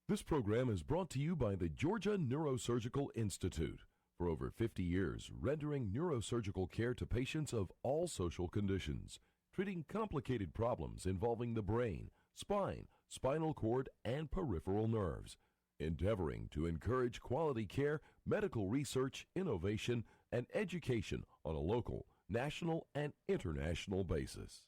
This program is brought to you by the Georgia Neurosurgical Institute. For over 50 years, rendering neurosurgical care to patients of all social conditions, treating complicated problems involving the brain, spine, spinal cord, and peripheral nerves, endeavoring to encourage quality care, medical research, innovation, and education on a local, national, and international basis.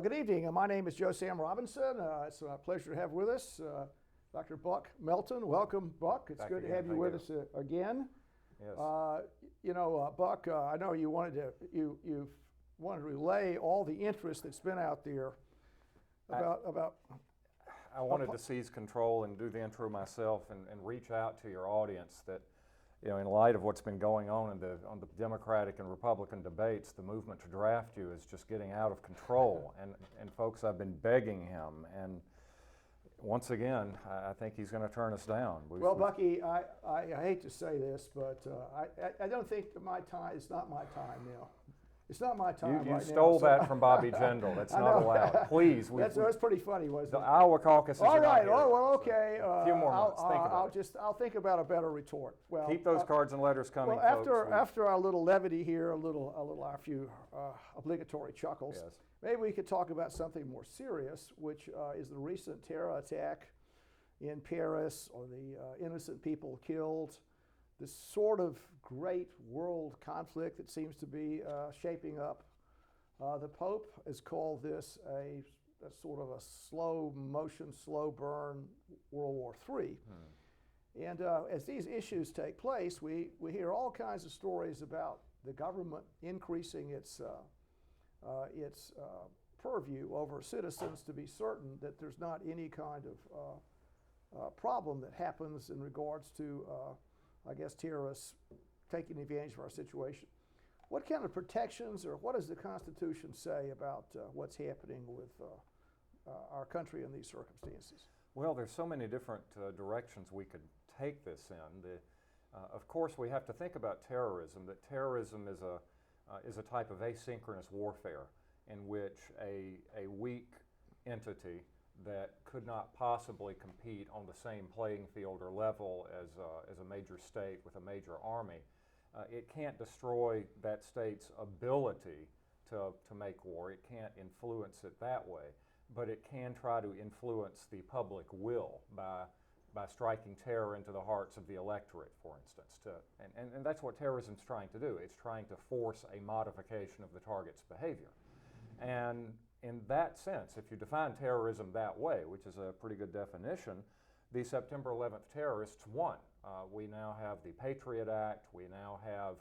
Good evening. My name is Joe Sam Robinson. It's a pleasure to have with us Dr. Buck Melton. Welcome, Buck. It's good to have you with us again. Yes. Buck, I know you wanted to relay all the interest that's been out there about. I wanted to seize control and do the intro myself and reach out to your audience that, in light of what's been going on on the Democratic and Republican debates, the movement to draft you is just getting out of control. And folks, I've been begging him, and once again, I think he's going to turn us down. Bucky, I hate to say this, but I don't think my time. It's not my time now. It's not my time. You stole that from Bobby Jindal. That's not allowed. Please. That's pretty funny, wasn't it? The Iowa caucuses. All right. Not here, Okay. So a few more months. Think about it. I'll think about a better retort. Well, keep those cards and letters coming. Well, folks. after our little levity here, a few obligatory chuckles. Yes. Maybe we could talk about something more serious, which is the recent terror attack in Paris, or the innocent people killed. This sort of great world conflict that seems to be shaping up. The Pope has called this a sort of a slow motion, slow burn World War III. And as these issues take place, we hear all kinds of stories about the government increasing its purview over citizens to be certain that there's not any kind of problem that happens in regards to terrorists taking advantage of our situation. What kind of protections, or what does the Constitution say about what's happening with our country in these circumstances? Well, there's so many different directions we could take this in. Of course, we have to think about terrorism. That terrorism is a type of asynchronous warfare in which a weak entity that could not possibly compete on the same playing field or level as a major state with a major army. It can't destroy that state's ability to make war. It can't influence it that way, but it can try to influence the public will by striking terror into the hearts of the electorate, for instance. And that's what terrorism's trying to do. It's trying to force a modification of the target's behavior. And in that sense, if you define terrorism that way, which is a pretty good definition, the September 11th terrorists won. We now have the Patriot Act. We now have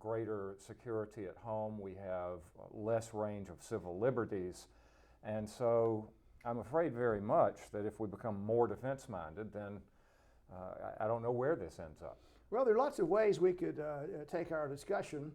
greater security at home. We have less range of civil liberties. And so I'm afraid very much that if we become more defense-minded, then I don't know where this ends up. Well, there are lots of ways we could take our discussion.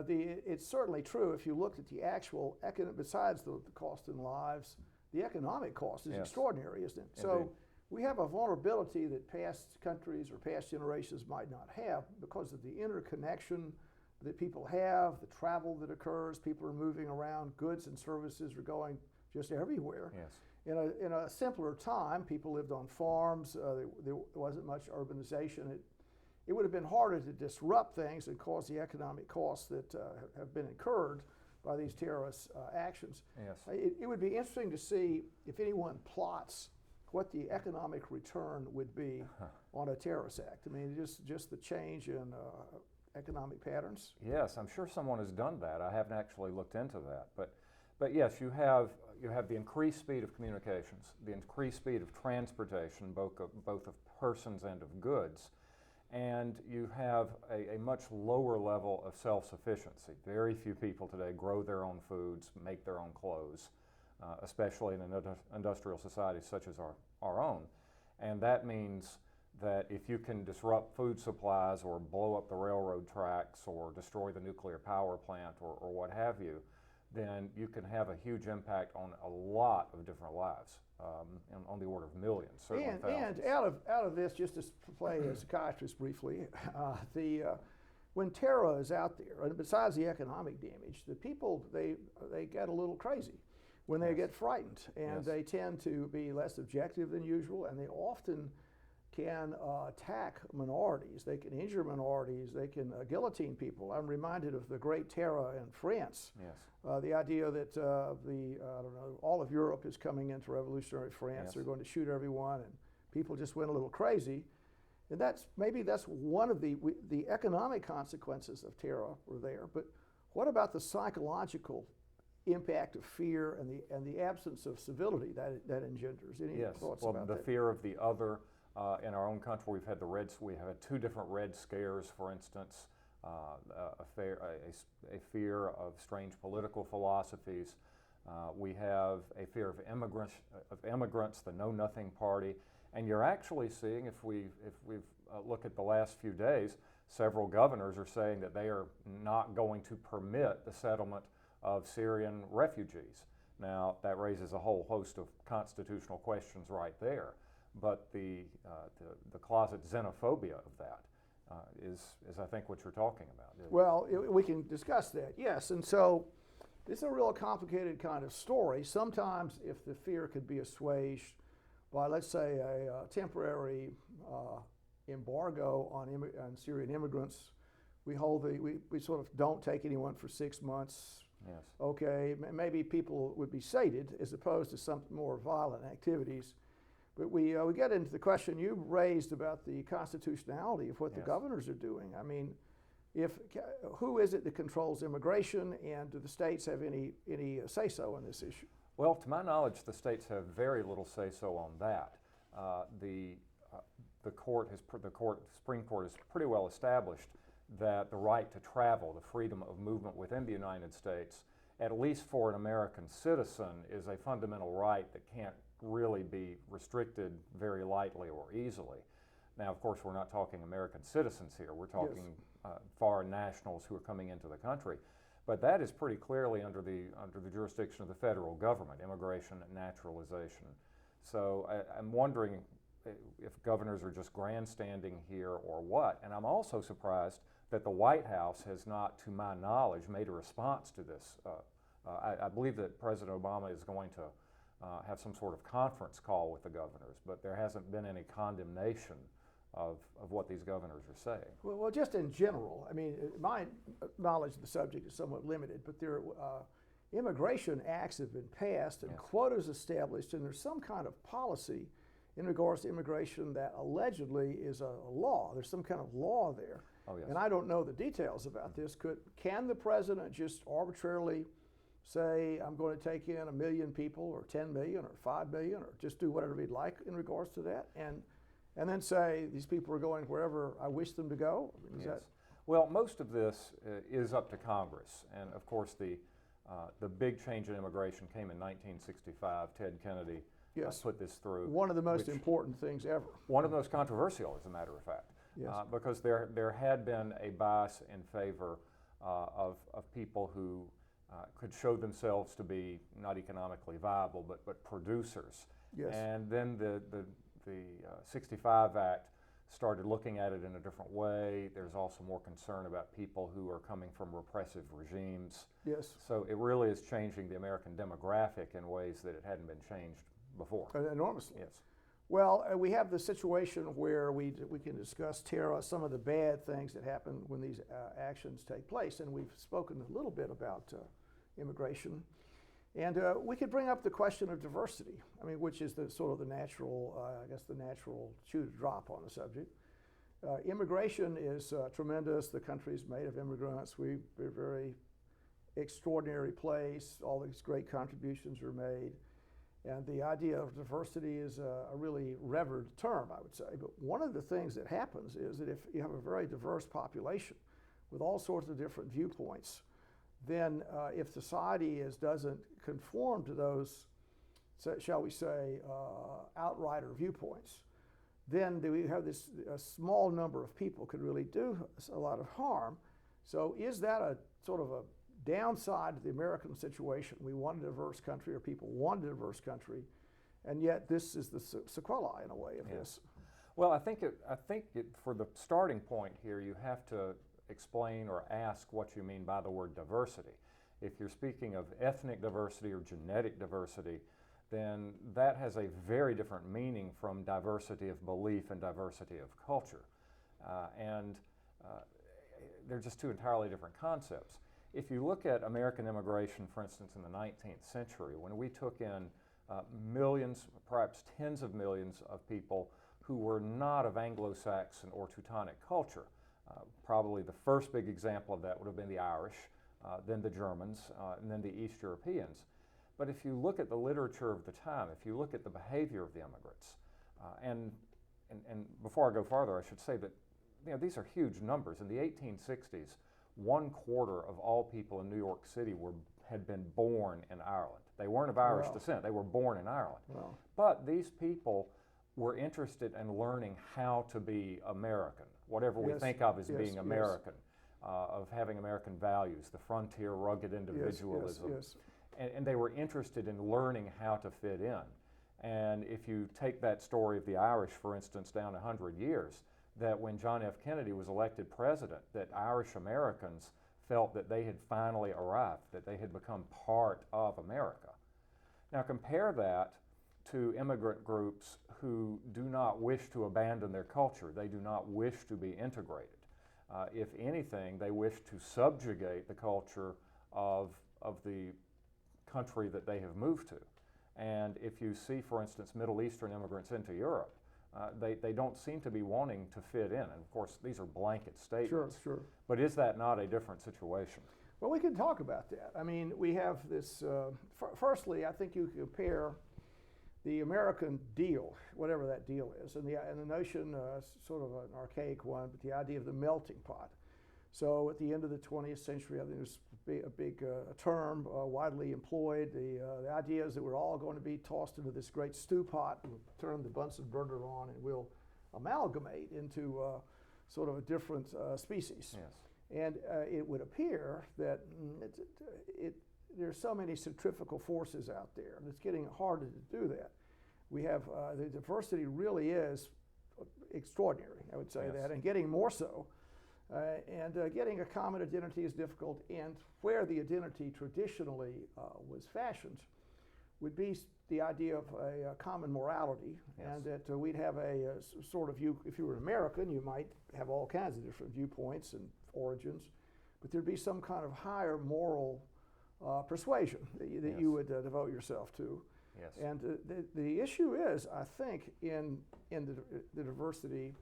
It's certainly true if you looked at the actual, besides the cost in lives, the economic cost is extraordinary, isn't it? Indeed. So we have a vulnerability that past countries or past generations might not have because of the interconnection that people have, the travel that occurs, people are moving around, goods and services are going just everywhere. Yes. In a simpler time, people lived on farms, there wasn't much urbanization. It would have been harder to disrupt things and cause the economic costs that have been incurred by these terrorist actions. Yes. It would be interesting to see if anyone plots what the economic return would be on a terrorist act. I mean, just the change in economic patterns. Yes, I'm sure someone has done that. I haven't actually looked into that, but yes, you have the increased speed of communications, the increased speed of transportation, both of persons and of goods. And you have a much lower level of self-sufficiency. Very few people today grow their own foods, make their own clothes, especially in an industrial society such as our own. And that means that if you can disrupt food supplies or blow up the railroad tracks or destroy the nuclear power plant or what have you, then you can have a huge impact on a lot of different lives. on the order of millions, certainly And thousands. out of this, just to play a psychiatrist briefly, when terror is out there, and besides the economic damage, the people they get a little crazy when they Yes. get frightened, and Yes. they tend to be less objective than usual, and they often can attack minorities. They can injure minorities. They can guillotine people. I'm reminded of the Great Terror in France. Yes. The idea that I don't know, all of Europe is coming into revolutionary France. Yes. They're going to shoot everyone, and people just went a little crazy. And maybe that's one of the economic consequences of terror were there. But what about the psychological impact of fear and the absence of civility that engenders? Any Yes. thoughts Well, about the that? fear of the other. In our own country, we have had two different Red Scares, for instance, a fear of strange political philosophies. We have a fear of immigrants, the Know Nothing Party, and you're actually seeing, if we look at the last few days, several governors are saying that they are not going to permit the settlement of Syrian refugees. Now, that raises a whole host of constitutional questions right there. But the closet xenophobia of that is I think what you're talking about. Well, we can discuss that, yes. And so it's a real complicated kind of story. Sometimes if the fear could be assuaged by, let's say, a temporary embargo on Syrian immigrants, we sort of don't take anyone for 6 months. Yes. Okay, maybe people would be sated as opposed to some more violent activities. But we get into the question you raised about the constitutionality of what the Yes. governors are doing. I mean, who is it that controls immigration, and do the states have any say-so on this issue? Well, to my knowledge, the states have very little say-so on that. The Supreme Court has pretty well established that the right to travel, the freedom of movement within the United States, at least for an American citizen, is a fundamental right that can't really be restricted very lightly or easily. Now, of course, we're not talking American citizens here. We're talking foreign nationals who are coming into the country. But that is pretty clearly under the jurisdiction of the federal government, immigration and naturalization. So I'm wondering if governors are just grandstanding here or what. And I'm also surprised that the White House has not, to my knowledge, made a response to this. I believe that President Obama is going to have some sort of conference call with the governors, but there hasn't been any condemnation of what these governors are saying. Well, just in general, I mean, my knowledge of the subject is somewhat limited, but immigration acts have been passed and Yes. quotas established, and there's some kind of policy in regards to immigration that allegedly is a law. There's some kind of law there. Oh, yes. And I don't know the details about this. Can the president just arbitrarily say, I'm going to take in 1 million people, or 10 million, or 5 million, or just do whatever he'd like in regards to that, and then say these people are going wherever I wish them to go? I mean, Yes. Well, most of this is up to Congress, and of course the big change in immigration came in 1965. Ted Kennedy Yes. put this through. one of the most important things ever. One of the most controversial, as a matter of fact, Yes. because there had been a bias in favor of people who could show themselves to be not economically viable, but producers. Yes. And then the 65 Act started looking at it in a different way. There's also more concern about people who are coming from repressive regimes. Yes. So it really is changing the American demographic in ways that it hadn't been changed before. Enormously. Yes. Well, we have the situation where we can discuss terror, some of the bad things that happen when these actions take place, and we've spoken a little bit about immigration. And we could bring up the question of diversity, I mean, which is the sort of the natural, the natural shoe to drop on the subject. Immigration is tremendous. The country's made of immigrants. We're a very extraordinary place. All these great contributions are made. And the idea of diversity is a really revered term, I would say. But one of the things that happens is that if you have a very diverse population with all sorts of different viewpoints, then if society doesn't conform to those, shall we say, outrider viewpoints, then we have a small number of people could really do a lot of harm. So is that a sort of a downside to the American situation? We want a diverse country, or people want a diverse country, And yet this is the sequelae in a way of this. Well, I think for the starting point here, you have to explain or ask what you mean by the word diversity. If you're speaking of ethnic diversity or genetic diversity, then that has a very different meaning from diversity of belief and diversity of culture. They're just two entirely different concepts. If you look at American immigration, for instance, in the 19th century, when we took in millions, perhaps tens of millions of people who were not of Anglo-Saxon or Teutonic culture. Probably the first big example of that would have been the Irish, then the Germans, and then the East Europeans. But if you look at the literature of the time, if you look at the behavior of the immigrants, and before I go farther, I should say that these are huge numbers. In the 1860s, 1/4 of all people in New York City had been born in Ireland. They weren't of Irish descent, they were born in Ireland. But these people were interested in learning how to be American, whatever we think of as being American, of having American values, the frontier, rugged individualism. And they were interested in learning how to fit in. And if you take that story of the Irish, for instance, down 100 years, that when John F. Kennedy was elected president, that Irish Americans felt that they had finally arrived, that they had become part of America. Now compare that to immigrant groups who do not wish to abandon their culture. They do not wish to be integrated. If anything, they wish to subjugate the culture of the country that they have moved to. And if you see, for instance, Middle Eastern immigrants into Europe, they don't seem to be wanting to fit in. And of course, these are blanket statements. Sure. But is that not a different situation? Well, we can talk about that. I mean, we have this, firstly, I think you compare the American deal, whatever that deal is, and the notion, sort of an archaic one, but the idea of the melting pot. So at the end of the 20th century, I think there's a big term widely employed. The idea is that we're all going to be tossed into this great stew pot and turn the Bunsen burner on, and we'll amalgamate into sort of a different species. Yes. And it would appear that there's so many centrifugal forces out there, and it's getting harder to do that. We have the diversity really is extraordinary, I would say that, and getting more so. Getting a common identity is difficult, and where the identity traditionally was fashioned would be the idea of a common morality, and that we'd have a sort of if you were an American, you might have all kinds of different viewpoints and origins, but there'd be some kind of higher moral persuasion that you would devote yourself to. Yes. And the issue is, I think, in the diversity,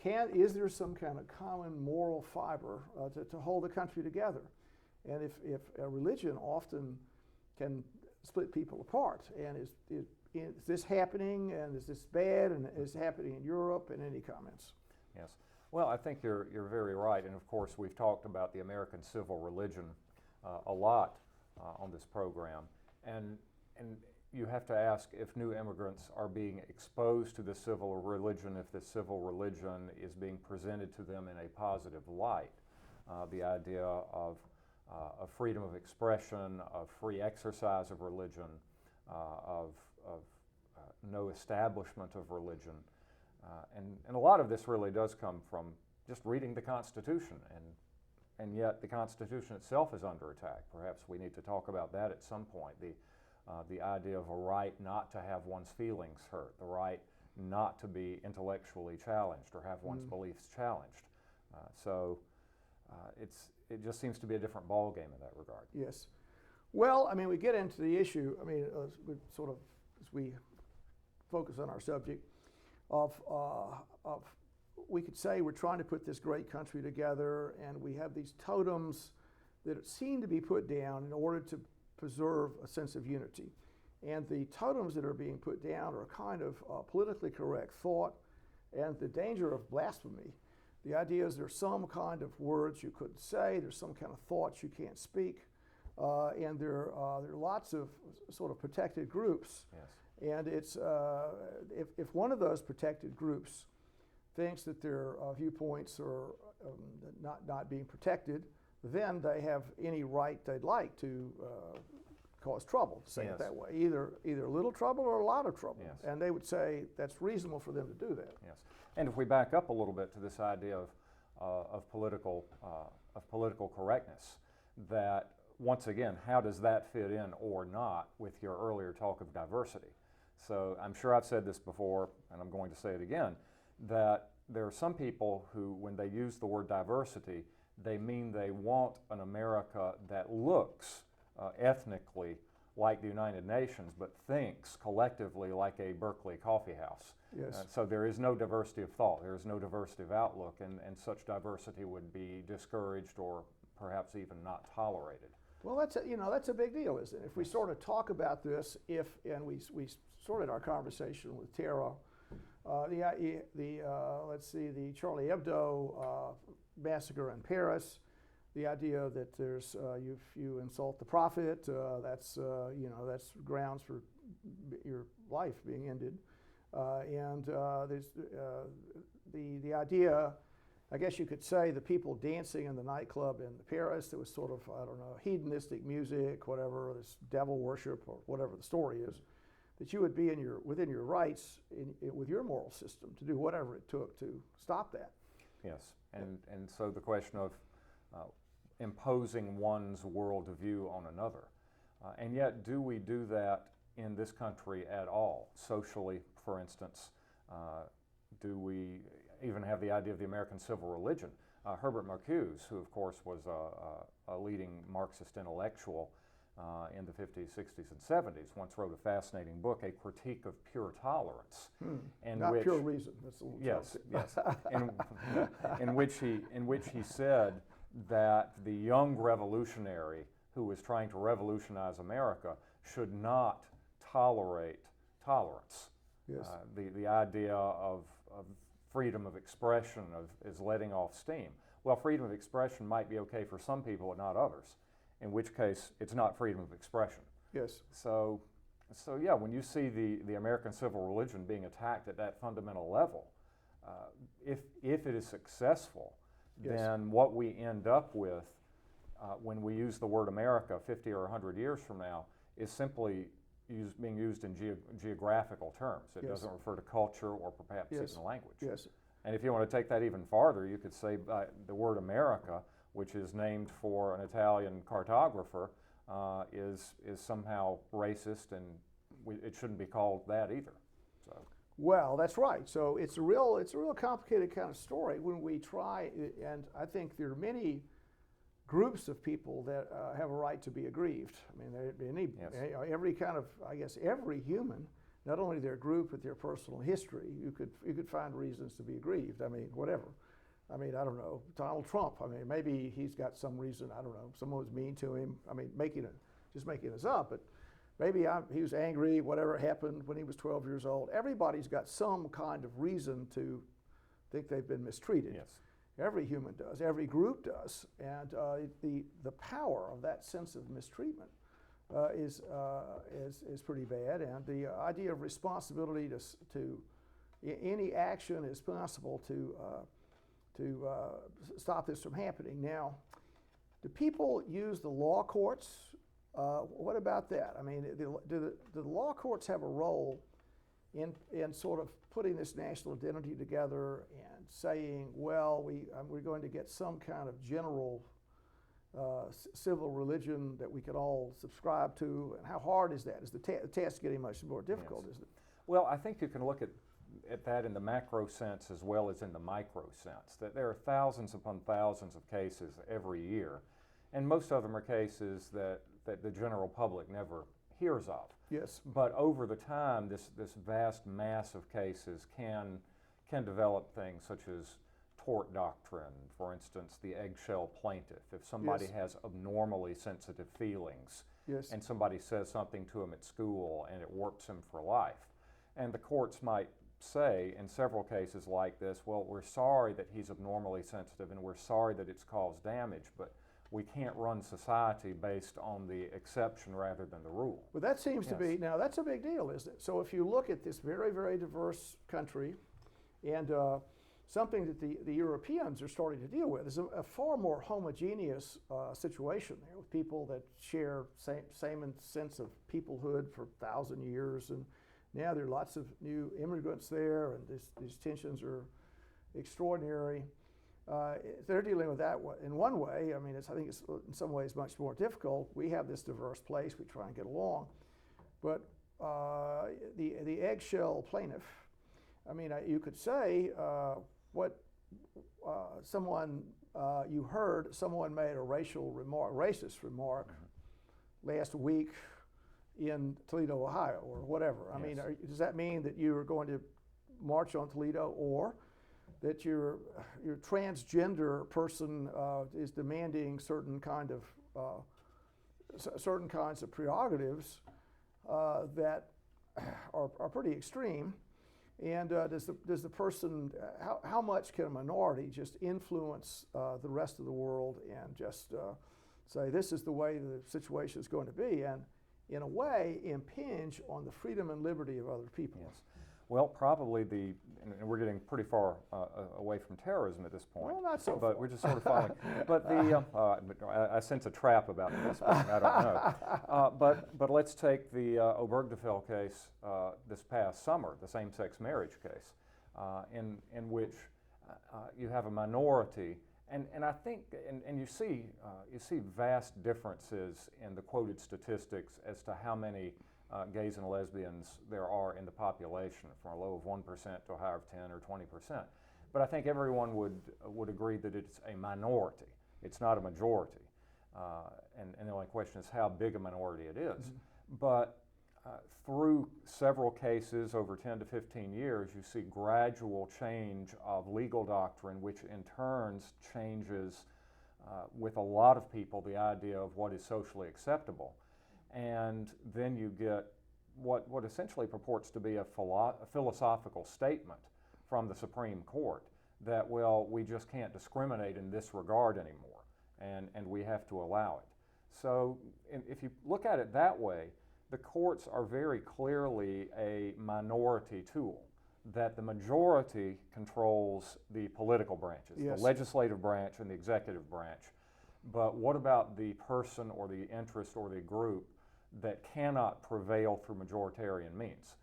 is there some kind of common moral fiber to hold the country together? And if a religion often can split people apart, and is this happening, and is this bad, and is it happening in Europe, and any comments? Yes. Well, I think you're very right, and of course we've talked about the American civil religion a lot on this program, and you have to ask if new immigrants are being exposed to the civil religion, if the civil religion is being presented to them in a positive light. The idea of freedom of expression, of free exercise of religion, of no establishment of religion. And a lot of this really does come from just reading the Constitution, and yet the Constitution itself is under attack. Perhaps we need to talk about that at some point. The idea of a right not to have one's feelings hurt, the right not to be intellectually challenged or have one's beliefs challenged. It just seems to be a different ballgame in that regard. Yes. Well, I mean, we get into the issue, I mean, as we focus on our subject, of we could say we're trying to put this great country together, and we have these totems that seem to be put down in order to preserve a sense of unity. And the totems that are being put down are kind of politically correct thought and the danger of blasphemy. The idea is there's some kind of words you couldn't say, there's some kind of thoughts you can't speak, and there are lots of sort of protected groups. Yes. And it's if one of those protected groups thinks that their viewpoints are not being protected, then they have any right they'd like to cause trouble, to say Yes. it that way. Either a little trouble or a lot of trouble. Yes. And they would say that's reasonable for them to do that. Yes, and if we back up a little bit to this idea of political correctness, that once again, how does that fit in or not with your earlier talk of diversity? So I'm sure I've said this before, and I'm going to say it again, that there are some people who, when they use the word diversity, they mean they want an America that looks ethnically like the United Nations, but thinks collectively like a Berkeley coffee house. Yes. So there is no diversity of thought, there is no diversity of outlook, and such diversity would be discouraged or perhaps even not tolerated. Well, that's a big deal, isn't it? If we sort of talk about this, and we started our conversation with Tara, let's see, the Charlie Hebdo massacre in Paris, the idea that there's if you insult the prophet, that's grounds for your life being ended, and there's the idea. I guess you could say the people dancing in the nightclub in Paris, there was sort of, I don't know, hedonistic music, whatever, this devil worship or whatever the story is, that you would be within your rights with your moral system to do whatever it took to stop that. Yes, and so the question of imposing one's worldview on another. And yet, do we do that in this country at all? Socially, for instance, do we even have the idea of the American civil religion? Herbert Marcuse, who of course was a leading Marxist intellectual in the 50s, 60s, and 70s, once wrote a fascinating book, A Critique of Pure Tolerance. Not pure reason. That's a little yes, yes. In which he said that the young revolutionary who was trying to revolutionize America should not tolerate tolerance. Yes. The idea of freedom of expression is letting off steam. Well, freedom of expression might be okay for some people but not others, in which case it's not freedom of expression. Yes. So yeah, when you see the American civil religion being attacked at that fundamental level, if it is successful, Yes. then what we end up with when we use the word America 50 or 100 years from now is simply being used in geographical terms. It Yes. doesn't refer to culture or perhaps Yes. even language. Yes. And if you want to take that even farther, you could say the word America, which is named for an Italian cartographer, is somehow racist, and it shouldn't be called that either. So. Well, that's right. So it's a real complicated kind of story when we try, and I think there are many groups of people that have a right to be aggrieved. I mean, every kind of, I guess, every human, not only their group but their personal history, you could find reasons to be aggrieved. I mean, whatever. I mean, I don't know, Donald Trump. I mean, maybe he's got some reason. I don't know. Someone was mean to him. I mean, just making this up, but maybe he was angry. Whatever happened when he was 12 years old. Everybody's got some kind of reason to think they've been mistreated. Yes. Every human does, every group does, and the power of that sense of mistreatment is pretty bad. And the idea of responsibility to any action is possible to stop this from happening. Now, do people use the law courts? What about that? I mean, do the law courts have a role in sort of putting this national identity together and saying, well, we're going to get some kind of general civil religion that we could all subscribe to? And how hard is that? Is the task getting much more difficult, Yes. isn't it? Well, I think you can look at that in the macro sense as well as in the micro sense, that there are thousands upon thousands of cases every year, and most of them are cases that the general public never hears of. Yes. But over the time, this vast mass of cases can develop things such as tort doctrine, for instance, the eggshell plaintiff. If somebody Yes. has abnormally sensitive feelings, Yes. and somebody says something to him at school and it warps him for life, and the courts might say in several cases like this, well, we're sorry that he's abnormally sensitive and we're sorry that it's caused damage, but we can't run society based on the exception rather than the rule. Well, that seems to be, Yes. now that's a big deal, isn't it? So if you look at this very, very diverse country, and something that the Europeans are starting to deal with. There's a far more homogeneous situation there with people that share same sense of peoplehood for 1,000 years, and now there are lots of new immigrants there, and these tensions are extraordinary. They're dealing with that in one way. I mean, I think it's in some ways much more difficult. We have this diverse place. We try and get along. But the eggshell plaintiff, I mean, you could say you heard someone made a racist remark last week in Toledo, Ohio, or whatever. I mean, does that mean that you are going to march on Toledo, or that your transgender person is demanding certain kinds of prerogatives that are pretty extreme? And does the person, how much can a minority just influence the rest of the world and just say this is the way the situation is going to be, and in a way impinge on the freedom and liberty of other people? Yes. Well, probably and we're getting pretty far away from terrorism at this point. Well, not so but far. we're just sort of following. But I sense a trap about this point. I don't know. But let's take the Obergefell case this past summer, the same-sex marriage case, in which you have a minority, and I think, and you see vast differences in the quoted statistics as to how many gays and lesbians there are in the population, from a low of 1% to a high of 10 or 20%. But I think everyone would agree that it's a minority. It's not a majority. And the only question is how big a minority it is. Mm-hmm. But through several cases over 10 to 15 years, you see gradual change of legal doctrine, which in turn changes with a lot of people the idea of what is socially acceptable. And then you get what essentially purports to be a philosophical statement from the Supreme Court that, well, we just can't discriminate in this regard anymore, and we have to allow it. So if you look at it that way, the courts are very clearly a minority tool, that the majority controls the political branches, yes, the legislative branch and the executive branch. But what about the person or the interest or the group that cannot prevail through majoritarian means?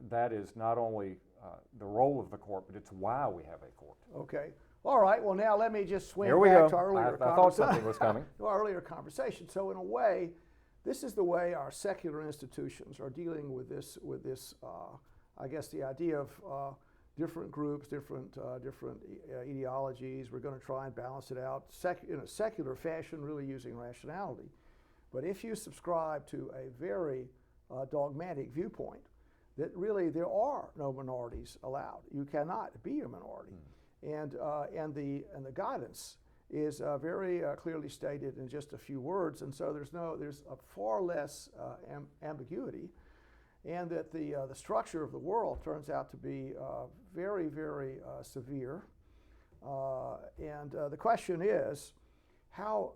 That is not only the role of the court, but it's why we have a court. Okay. All right. Well, now let me just swing Here we back go. to our earlier I thought something was coming. to our earlier conversation. So, in a way, this is the way our secular institutions are dealing with this. I guess the idea of different groups, different ideologies. We're going to try and balance it out in a secular fashion, really using rationality. But if you subscribe to a very dogmatic viewpoint, that really there are no minorities allowed. You cannot be a minority, and the guidance is very clearly stated in just a few words, and so there's a far less ambiguity, and that the structure of the world turns out to be very, very severe, and the question is how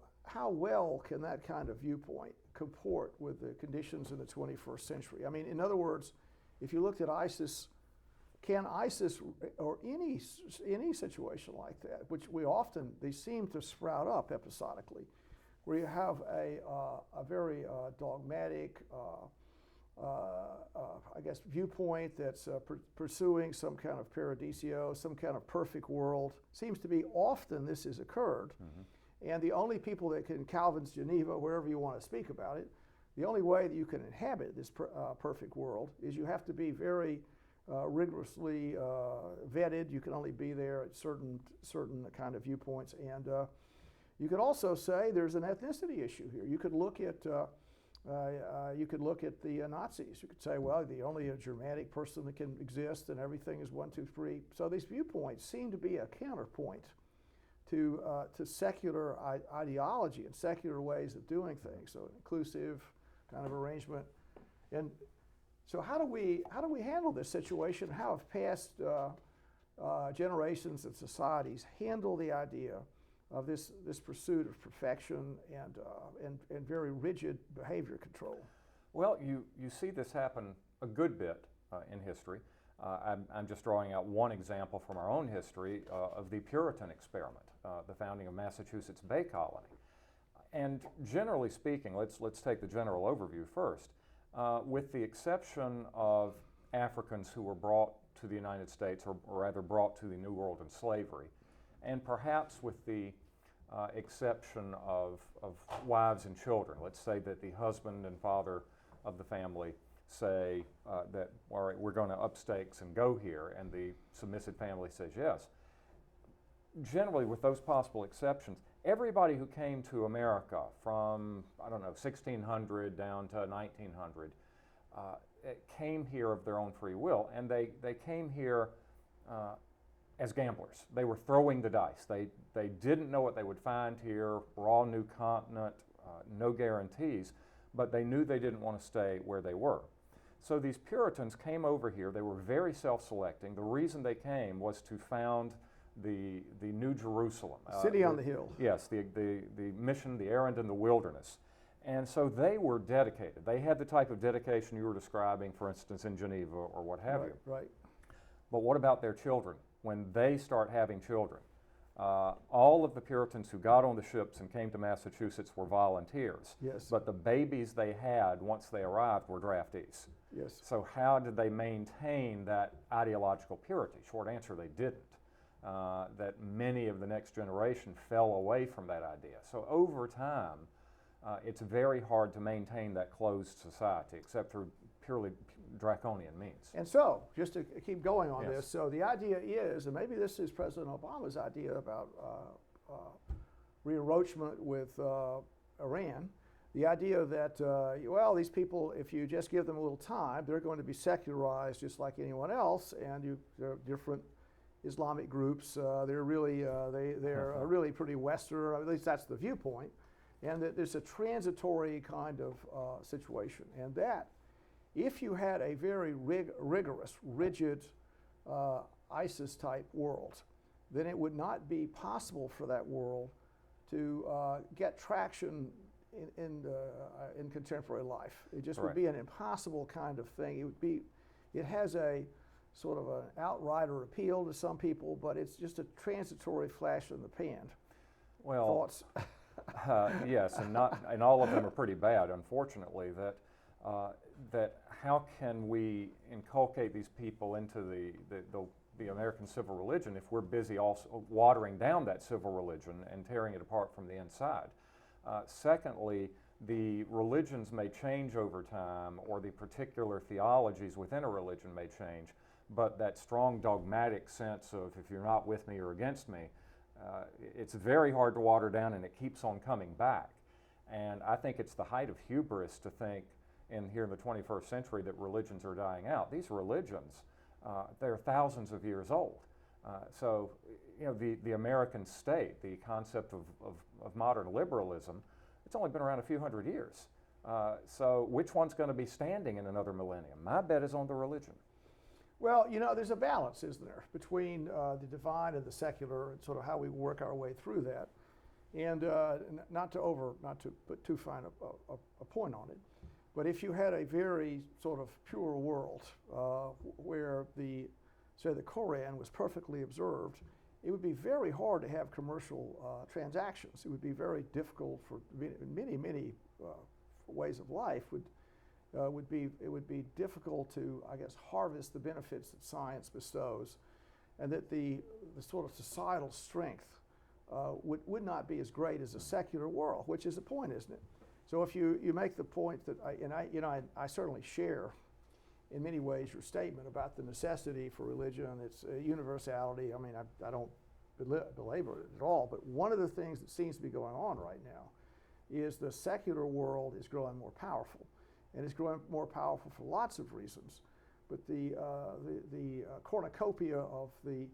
well can that kind of viewpoint comport with the conditions in the 21st century? I mean, in other words, if you looked at ISIS, can ISIS or any situation like that, which they seem to sprout up episodically, where you have a very dogmatic, I guess, viewpoint that's pursuing some kind of paradisio, some kind of perfect world. Seems to be often this has occurred. Mm-hmm. And the only people that can, Calvin's Geneva, wherever you want to speak about it, the only way that you can inhabit this perfect world is you have to be very rigorously vetted. You can only be there at certain kind of viewpoints. And you could also say there's an ethnicity issue here. You could look at the Nazis. You could say, well, the only Germanic person that can exist, and everything is 1, 2, 3. So these viewpoints seem to be a counterpoint to secular ideology and secular ways of doing things. So inclusive kind of arrangement. And so how do we handle this situation? How have past generations of societies handled the idea of this pursuit of perfection and very rigid behavior control? Well, you see this happen a good bit in history. I'm just drawing out one example from our own history of the Puritan experiment, the founding of Massachusetts Bay Colony. And generally speaking, let's take the general overview first. With the exception of Africans who were brought to the United States, or rather brought to the New World in slavery, and perhaps with the exception of wives and children. Let's say that the husband and father of the family say that, all right, we're going to up stakes and go here, and the submissive family says yes. Generally, with those possible exceptions, everybody who came to America from, I don't know, 1600 down to 1900 came here of their own free will, and they came here as gamblers. They were throwing the dice. They didn't know what they would find here, raw new continent, no guarantees, but they knew they didn't want to stay where they were. So these Puritans came over here. They were very self-selecting. The reason they came was to found the New Jerusalem. City on the hill. Yes, the mission, the errand in the wilderness. And so they were dedicated. They had the type of dedication you were describing, for instance, in Geneva or what have you. Right. But what about their children? When they start having children, all of the Puritans who got on the ships and came to Massachusetts were volunteers. Yes. But the babies they had once they arrived were draftees. Yes. So how did they maintain that ideological purity? Short answer, they didn't. That many of the next generation fell away from that idea. So over time, it's very hard to maintain that closed society, except through purely draconian means. And so, just to keep going on Yes. this, so the idea is, and maybe this is President Obama's idea about rearrangement with Iran, the idea that, well, these people, if you just give them a little time, they're going to be secularized just like anyone else, and they're different Islamic groups. They're really, they're really pretty Western, at least that's the viewpoint, and that there's a transitory kind of situation, and that if you had a very rigorous, rigid ISIS-type world, then it would not be possible for that world to get traction in contemporary life. It just would be an impossible kind of thing. It has a sort of an outrider appeal to some people, but it's just a transitory flash in the pan. Well, thoughts? Yes, and all of them are pretty bad, unfortunately. That how can we inculcate these people into the American civil religion if we're busy also watering down that civil religion and tearing it apart from the inside? Secondly, the religions may change over time, or the particular theologies within a religion may change, but that strong dogmatic sense of if you're not with me, you're against me, it's very hard to water down, and it keeps on coming back. And I think it's the height of hubris to think here in the 21st century that religions are dying out. These religions, they're thousands of years old. So, you know, the American state, the concept of modern liberalism, it's only been around a few hundred years. So which one's going to be standing in another millennium? My bet is on the religion. Well, you know, there's a balance, isn't there, between the divine and the secular, and sort of how we work our way through that. And not to put too fine a point on it, but if you had a very sort of pure world where the Koran was perfectly observed, it would be very hard to have commercial transactions. It would be very difficult for many ways of life. It would be difficult to, I guess, harvest the benefits that science bestows, and that the sort of societal strength would not be as great as a secular world, which is the point, isn't it? So if you make the point that, I certainly share in many ways your statement about the necessity for religion, its universality. I mean, I don't belabor it at all, but one of the things that seems to be going on right now is the secular world is growing more powerful, and it's growing more powerful for lots of reasons. But the cornucopia of the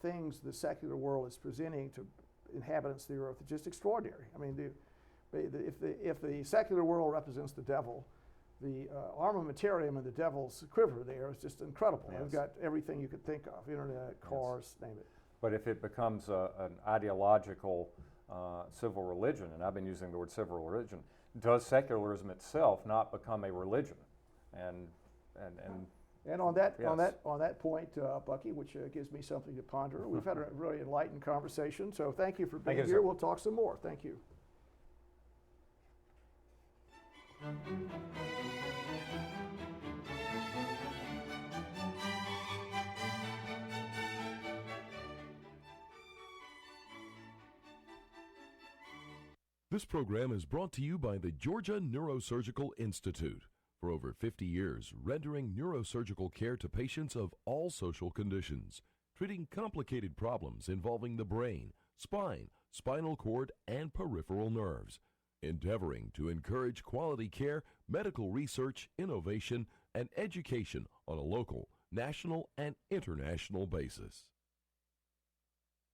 things the secular world is presenting to inhabitants of the earth is just extraordinary. I mean, if the secular world represents the devil, the armamentarium in the devil's quiver there is just incredible. Yes. They've got everything you could think of: internet, cars, name it. But if it becomes an ideological civil religion, and I've been using the word civil religion, does secularism itself not become a religion? And And on that Yes. point, Bucky, which gives me something to ponder, we've had a really enlightened conversation. So thank you for being Thank you, here. sir. We'll talk some more. Thank you. This program is brought to you by the Georgia Neurosurgical Institute. For over 50 years, rendering neurosurgical care to patients of all social conditions, treating complicated problems involving the brain, spine, spinal cord, and peripheral nerves, endeavoring to encourage quality care, medical research, innovation, and education on a local, national, and international basis.